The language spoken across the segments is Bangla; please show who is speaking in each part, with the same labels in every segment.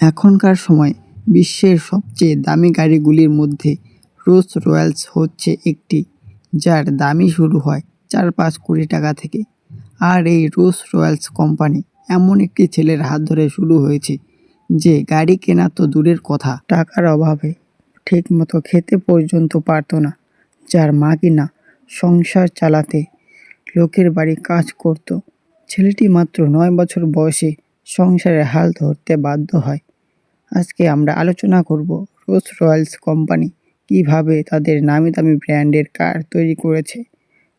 Speaker 1: এখনকার সময় বিশ্বের সবচেয়ে দামি গাড়িগুলির মধ্যে রোলস রয়েলস হচ্ছে একটি, যার দামই শুরু হয় 4-5 কোটি টাকা থেকে। আর এই রোলস রয়েলস কোম্পানি এমন একটি ছেলের হাত ধরে শুরু হয়েছে যে গাড়ি কেনা তো দূরের কথা, টাকার অভাবে ঠিকমতো খেতে পর্যন্ত পারত না। যার মা কিনা সংসার চালাতে লোকের বাড়ি কাজ করত। ছেলেটি মাত্র 9 বছর বয়সে সংসারের হাল ধরতে বাধ্য হয়। আজকে আমরা আলোচনা করব রোলস রয়েলস কোম্পানি কিভাবে তাদের নামি দামি ব্র্যান্ডের কার তৈরি করেছে।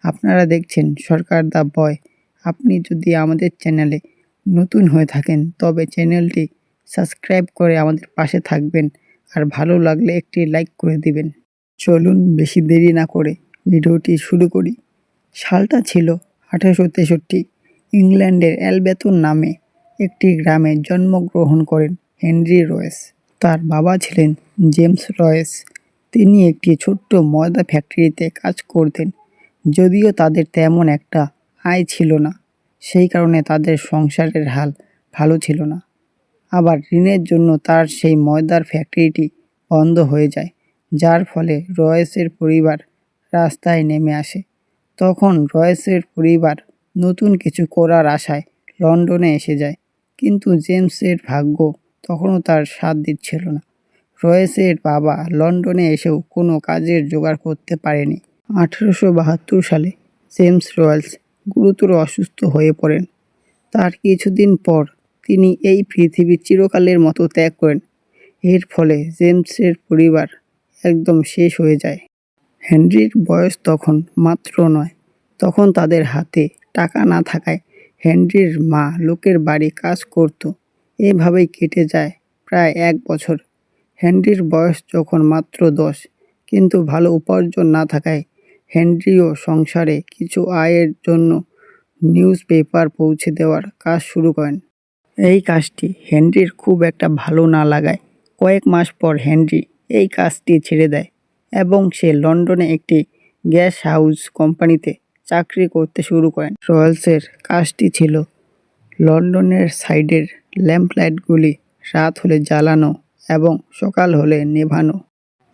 Speaker 1: আপনারা দেখছেন সরকার দ্য বয়। আপনি যদি আমাদের চ্যানেলে নতুন হয়ে থাকেন তবে চ্যানেলটি সাবস্ক্রাইব করে আমাদের পাশে থাকবেন, আর ভালো লাগলে একটি লাইক করে দিবেন। চলুন বেশি দেরি না করে ভিডিওটি শুরু করি। সালটা ছিল 1863। ইংল্যান্ডের অ্যালবেতন নামে একটি গ্রামে জন্মগ্রহণ করেন হেনরি রয়েস। তার বাবা ছিলেন জেমস রয়েস। তিনি একটি ছোট্ট ময়দা ফ্যাক্টরিতে কাজ করতেন। যদিও তাদের তেমন একটা আয় ছিল না, সেই কারণে তাদের সংসারের হাল ভালো ছিল না। আবার ঋণের জন্য তার সেই ময়দার ফ্যাক্টরিটি বন্ধ হয়ে যায়, যার ফলে রয়েসের পরিবার রাস্তায় নেমে আসে। তখন রয়েসের পরিবার নতুন কিছু করার আশায় লন্ডনে এসে যায়, কিন্তু জেমসের ভাগ্য তখনও তার সাথ দিচ্ছিল না। রয়েসের বাবা লন্ডনে এসেও কোনো কাজের জোগাড় করতে পারেনি। 1872 সালে জেমস রয়েলস গুরুতর অসুস্থ হয়ে পড়েন। তার কিছুদিন পর তিনি এই পৃথিবী চিরকালের মতো ত্যাগ করেন। এর ফলে জেমসের পরিবার একদম শেষ হয়ে যায়। হেনরির বয়স তখন মাত্র 9। তখন তাদের হাতে টাকা না থাকায় হেনরির মা লোকের বাড়ি কাজ করত। এভাবেই কেটে যায় প্রায় 1 বছর। হেনরির বয়স যখন মাত্র 10, কিন্তু ভালো উপার্জন না থাকায় হেনরিও সংসারে কিছু আয়ের জন্য নিউজ পেপার পৌঁছে দেওয়ার কাজ শুরু করেন। এই কাজটি হেনরির খুব একটা ভালো না লাগায় কয়েক মাস পর হেনরি এই কাজটি ছেড়ে দেয় এবং সে লন্ডনে একটি গ্যাস হাউস কোম্পানিতে চাকরি করতে শুরু করেন। রয়েলসের কাজটি ছিল লন্ডনের সাইডের ল্যাম্পলাইটগুলি রাত হলে জ্বালানো এবং সকাল হলে নেভানো।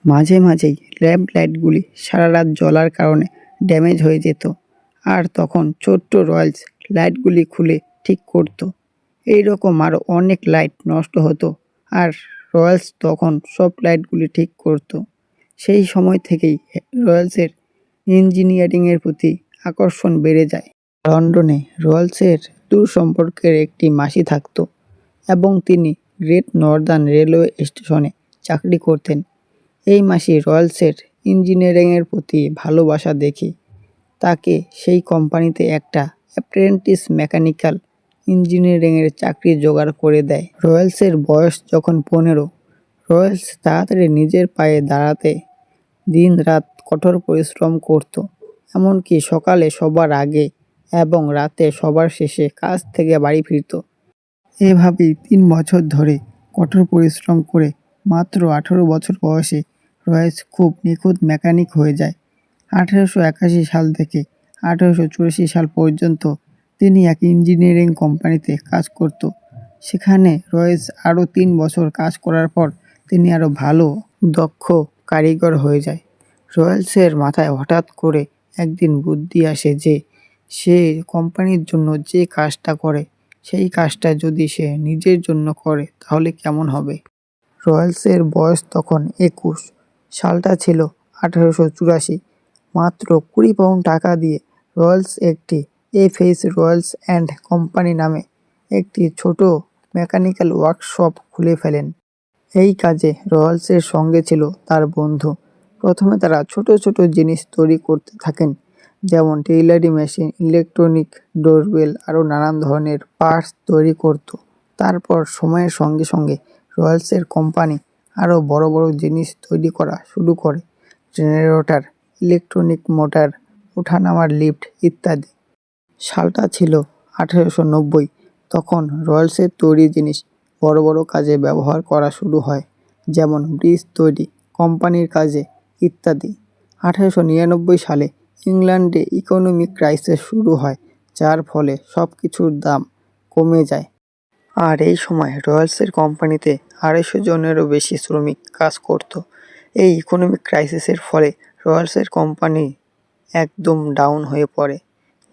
Speaker 1: মাঝে মাঝেই ল্যাম্পলাইটগুলি সারা রাত জ্বলার কারণে ড্যামেজ হয়ে যেত, আর তখন ছোট্ট রয়েলস লাইটগুলি খুলে ঠিক করত। এইরকম আরও অনেক লাইট নষ্ট হতো, আর রয়েলস তখন সব লাইটগুলি ঠিক করত। সেই সময় থেকেই রয়েলসের ইঞ্জিনিয়ারিংয়ের প্রতি আকর্ষণ বেড়ে যায়। লন্ডনে রয়েলসের দূর সম্পর্কের একটি মাসি থাকত এবং তিনি গ্রেট নর্দার্ন রেলওয়ে স্টেশনে চাকরি করতেন। এই মাসি রয়েলসের ইঞ্জিনিয়ারিংয়ের প্রতি ভালোবাসা দেখে তাকে সেই কোম্পানিতে একটা অ্যাপ্রেন্টিস মেকানিক্যাল ইঞ্জিনিয়ারিংয়ের চাকরি জোগাড় করে দেয়। রয়েলসের বয়স যখন 15, রয়েলস তাড়াতাড়ি নিজের পায়ে দাঁড়াতে দিন রাত কঠোর পরিশ্রম করত। এমনকি সকালে সবার আগে এবং রাতে সবার শেষে কাজ থেকে বাড়ি ফিরত। এভাবেই 3 বছর ধরে কঠোর পরিশ্রম করে মাত্র 18 বছর বয়সে রয়েস খুব নিখুঁত মেকানিক হয়ে যায়। 1881 সাল থেকে 1884 সাল পর্যন্ত তিনি এক ইঞ্জিনিয়ারিং কোম্পানিতে কাজ করত। সেখানে রয়েস আরও 3 বছর কাজ করার পর তিনি আরও ভালো দক্ষ কারিগর হয়ে যায়। রয়েলসের মাথায় হঠাৎ করে একদিন বুদ্ধি আসে যে সে কোম্পানির জন্য যে কাজটা করে সেই কাজটা যদি সে নিজের জন্য করে তাহলে কেমন হবে। রয়েলসের বয়স তখন 21। সালটা ছিল 1884। মাত্র 20 পাউন্ড টাকা দিয়ে রয়েলস একটি এফএইচ রয়েলস অ্যান্ড কোম্পানি নামে একটি ছোট মেকানিক্যাল ওয়ার্কশপ খুলে ফেলেন। এই কাজে রয়েলসের সঙ্গে ছিল তার বন্ধু। প্রথমে তারা ছোট ছোট জিনিস তৈরি করতে থাকেন, যেমন টেইলারি মেশিন, ইলেকট্রনিক ডোরবেল, আরও নানান ধরনের পার্টস তৈরি করত। তারপর সময়ের সঙ্গে সঙ্গে রয়েলসের কোম্পানি আরও বড় বড় জিনিস তৈরি করা শুরু করে, জেনারেটর, ইলেকট্রনিক মোটর, ওঠানামার লিফট ইত্যাদি। সালটা ছিল 1890। তখন রয়েলসের তৈরি জিনিস বড় বড় কাজে ব্যবহার করা শুরু হয়, যেমন ব্রিজ তৈরি, কোম্পানির কাজে ইত্যাদি। 1899 সালে ইংল্যান্ডে ইকোনমিক ক্রাইসিস শুরু হয়, যার ফলে সব কিছুর দাম কমে যায়। আর এই সময় রয়েলসের কোম্পানিতে 250 জনেরও বেশি শ্রমিক কাজ করত। এই ইকোনমিক ক্রাইসিসের ফলে রয়্যালসের কোম্পানি একদম ডাউন হয়ে পড়ে,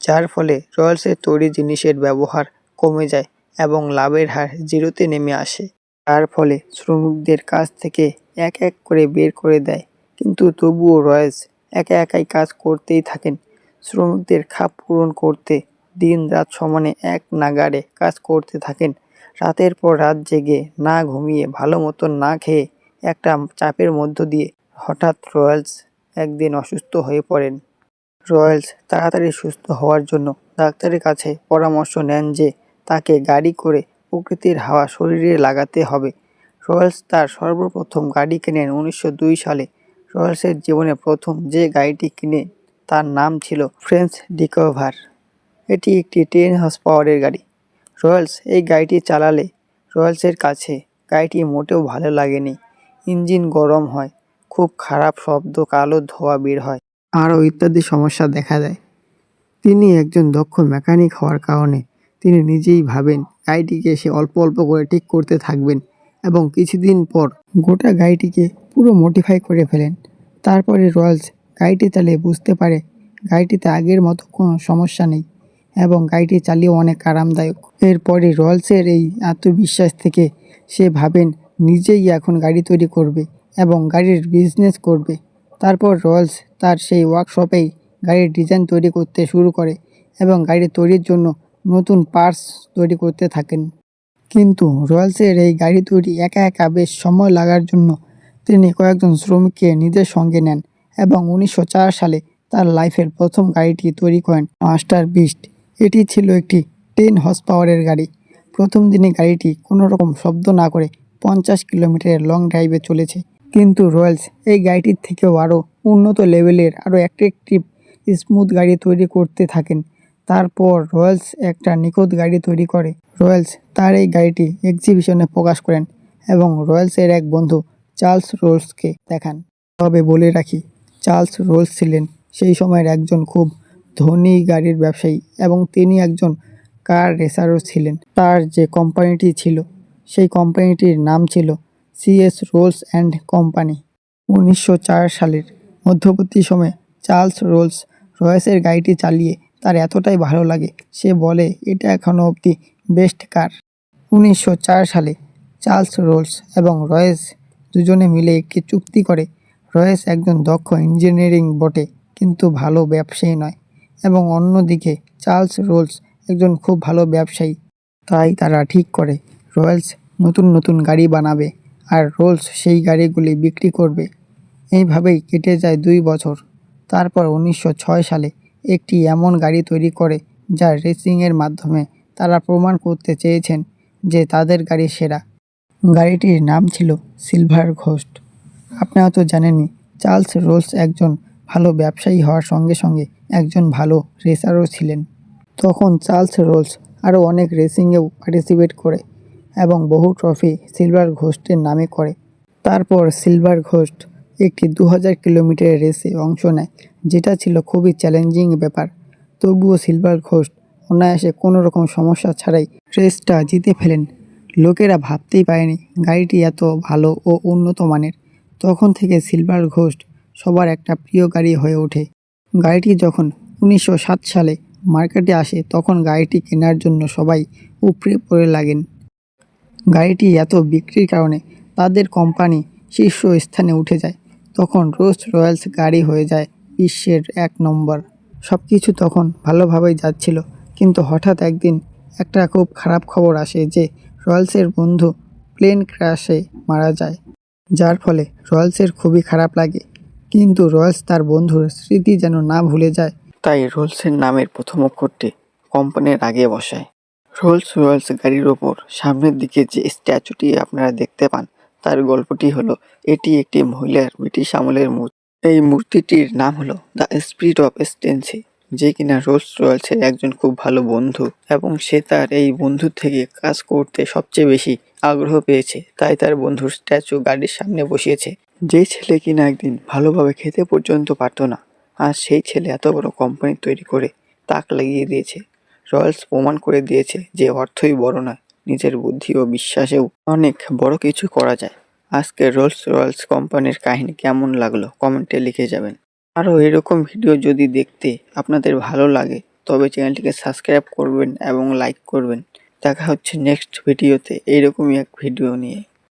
Speaker 1: যার ফলে রয়্যালসের তৈরি জিনিসের ব্যবহার কমে যায় এবং লাভের হার জিরোতে নেমে আসে। তার ফলে শ্রমিকদের কাজ থেকে এক এক করে বের করে দেয়, কিন্তু তবুও রয়্যালস একাই কাজ করতেই থাকেন। শ্রমিকদের খাপ পূরণ করতে দিন রাত সমানে এক নাগাড়ে কাজ করতে থাকেন। রাতের পর রাত জেগে, না ঘুমিয়ে, ভালো মতন না খেয়ে, একটা চাপের মধ্য দিয়ে হঠাৎ রয়্যালস একদিন অসুস্থ হয়ে পড়েন। রয়্যালস তাড়াতাড়ি সুস্থ হওয়ার জন্য ডাক্তারের কাছে পরামর্শ নেন যে তাকে গাড়ি করে প্রকৃতির হাওয়া শরীরে লাগাতে হবে। রয়্যালস তার সর্বপ্রথম গাড়ি কেনেন 1902 সালে। রয়্যালসের জীবনে প্রথম যে গাড়িটি কিনে তার নাম ছিল ফ্রেঞ্চ ডিকভার। এটি একটি 10 হর্স পাওয়ারের গাড়ি। রয়্যালস এই গাড়িটি চালালে রয়্যালসের কাছে গাড়িটি মোটেও ভালো লাগেনি। ইঞ্জিন গরম হয়, খুব খারাপ শব্দ, কালো ধোঁয়া বের হয়, আরও ইত্যাদি সমস্যা দেখা দেয়। তিনি একজন দক্ষ মেকানিক হওয়ার কারণে তিনি নিজেই ভাবেন গাড়িটিকে সে অল্প অল্প করে ঠিক করতে থাকবেন এবং কিছুদিন পর গোটা গাড়িটিকে পুরো মডিফাই করে ফেলেন। তারপরে রয়্যালস গাড়িটি চালিয়ে বুঝতে পারে গাড়িটিতে আগের মতো কোনো সমস্যা নেই এবং গাড়িটি চালিয়েও অনেক আরামদায়ক। এরপরে রয়্যালসের এই আত্মবিশ্বাস থেকে সে ভাবেন নিজেই এখন গাড়ি তৈরি করবে এবং গাড়ির বিজনেস করবে। তারপর রয়্যালস তার সেই ওয়ার্কশপেই গাড়ির ডিজাইন তৈরি করতে শুরু করে এবং গাড়ি তৈরির জন্য নতুন পার্টস তৈরি করতে থাকেন। কিন্তু রয়্যালসের এই গাড়ি তৈরি একা বেশ সময় লাগার জন্য তিনি কয়েকজন শ্রমিককে নিজের সঙ্গে নেন এবং 1904 সালে তার লাইফের প্রথম গাড়িটি তৈরি করেন, মাস্টার বিস্ট। এটি ছিল একটি 10 হর্স পাওয়ারের গাড়ি। প্রথম দিনে গাড়িটি কোনো রকম শব্দ না করে 50 কিলোমিটারের লং ড্রাইভে চলেছে। কিন্তু রয়্যালস এই গাড়িটির থেকেও আরও উন্নত লেভেলের, আরও অ্যাট্রাকটিভ, স্মুথ গাড়ি তৈরি করতে থাকেন। তারপর রয়্যালস একটা নিখুঁত গাড়ি তৈরি করে। রয়্যালস তার এই গাড়িটি এক্সিবিশনে প্রকাশ করেন এবং রয়্যালসের এক বন্ধু চার্লস রোলসকে দেখান। তবে বলে রাখি, চার্লস রোলস ছিলেন সেই সময়ের একজন খুব ধনী গাড়ির ব্যবসায়ী এবং তিনি একজন কার রেসারও ছিলেন। তার যে কোম্পানিটি ছিল সেই কোম্পানিটির নাম ছিল সিএস রোলস অ্যান্ড কোম্পানি। 1904 সালের মধ্যবর্তী সময়ে চার্লস রোলস রয়্যালসের গাড়িটি চালিয়ে তার এতটাই ভালো লাগে, সে বলে এটা এখনও অবধি বেস্ট কার। 1904 সালে চার্লস রোলস এবং রয়্যালস দুজনে মিলে একটি চুক্তি করে। রয়্যালস একজন দক্ষ ইঞ্জিনিয়ারিং বটে, কিন্তু ভালো ব্যবসায়ী নয়, এবং অন্যদিকে চার্লস রোলস একজন খুব ভালো ব্যবসায়ী। তাই তারা ঠিক করে রয়্যালস নতুন নতুন গাড়ি বানাবে আর রোলস সেই গাড়িগুলি বিক্রি করবে। এইভাবেই কেটে যায় 2 বছর। তারপর 1906 সালে একটি এমন গাড়ি তৈরি করে যা রেসিংয়ের মাধ্যমে তারা প্রমাণ করতে চেয়েছেন যে তাদের গাড়ি সেরা। গাড়িটির নাম ছিল সিলভার ঘোস্ট। আপনারা তো জানেনই, চার্লস রোলস একজন ভালো ব্যবসায়ী হওয়ার সঙ্গে সঙ্গে একজন ভালো রেসারও ছিলেন। তখন চার্লস রোলস আরও অনেক রেসিংয়েও পার্টিসিপেট করে এবং বহু ট্রফি সিলভার ঘোস্টের নামে করে। তারপর সিলভার ঘোস্ট একটি 2000 কিলোমিটারের রেসে অংশ নেয়, যেটা ছিল খুবই চ্যালেঞ্জিং ব্যাপার। তবুও সিলভার ঘোস্ট অনায়াসে কোনো রকম সমস্যা ছাড়াই রেসটা জিতে ফেলেন। লোকেরা ভাবতেই পারেনি গাড়িটি এত ভালো ও উন্নত মানের। তখন থেকে সিলভার ঘোস্ট সবার একটা প্রিয় গাড়ি হয়ে ওঠে। গাড়িটি যখন 1907 সালে মার্কেটে আসে তখন গাড়িটি কেনার জন্য সবাই উপড়ে পড়ে লাগেন। গাড়িটি এত বিক্রির কারণে তাদের কোম্পানি শীর্ষ স্থানে উঠে যায়। তখন রোলস রয়্যালস গাড়ি হয়ে যায় বিশ্বের 1 নম্বর। সব কিছু তখন ভালোভাবেই যাচ্ছিল, কিন্তু হঠাৎ একদিন একটা খুব খারাপ খবর আসে যে রয়্যালসের বন্ধু প্লেন ক্র্যাশে মারা যায়, যার ফলে রয়্যালসের খুবই খারাপ লাগে। কিন্তু রয়্যালস তার বন্ধুর স্মৃতি যেন না ভুলে যায়, তাই রোলসের নামের প্রথম অক্ষরটি কোম্পানির আগে বসায়। রোলস রয়্যালস গাড়ির ওপর সামনের দিকে যে স্ট্যাচুটি আপনারা দেখতে পান তার গল্পটি হলো, এটি একটি মহিলার ব্রিটিশ আমলের মূর্তি। এই মূর্তিটির নাম হলো দ্য স্পিরিট অফ স্টেনসি, যে কিনা রোলস রয়্যালসের একজন খুব ভালো বন্ধু এবং সে তার এই বন্ধুর থেকে কাজ করতে সবচেয়ে বেশি আগ্রহ পেয়েছে, তাই তার বন্ধুর স্ট্যাচু গাড়ির সামনে বসিয়েছে। যে ছেলে কিনা একদিন ভালোভাবে খেতে পর্যন্ত পারত না, আর সেই ছেলে এত বড় কোম্পানি তৈরি করে তাক লাগিয়ে দিয়েছে। রয়্যালস প্রমাণ করে দিয়েছে যে অর্থই বড় নয়, নিজের বুদ্ধি ও বিশ্বাসেও অনেক বড় কিছু করা যায়। আজকে রোলস রয়েলস কোম্পানির কাহিনী কেমন লাগলো কমেন্টে লিখে যাবেন। আরও এরকম ভিডিও যদি দেখতে আপনাদের ভালো লাগে তবে চ্যানেলটিকে সাবস্ক্রাইব করবেন এবং লাইক করবেন। দেখা হচ্ছে নেক্সট ভিডিওতে এইরকমই এক ভিডিও নিয়ে।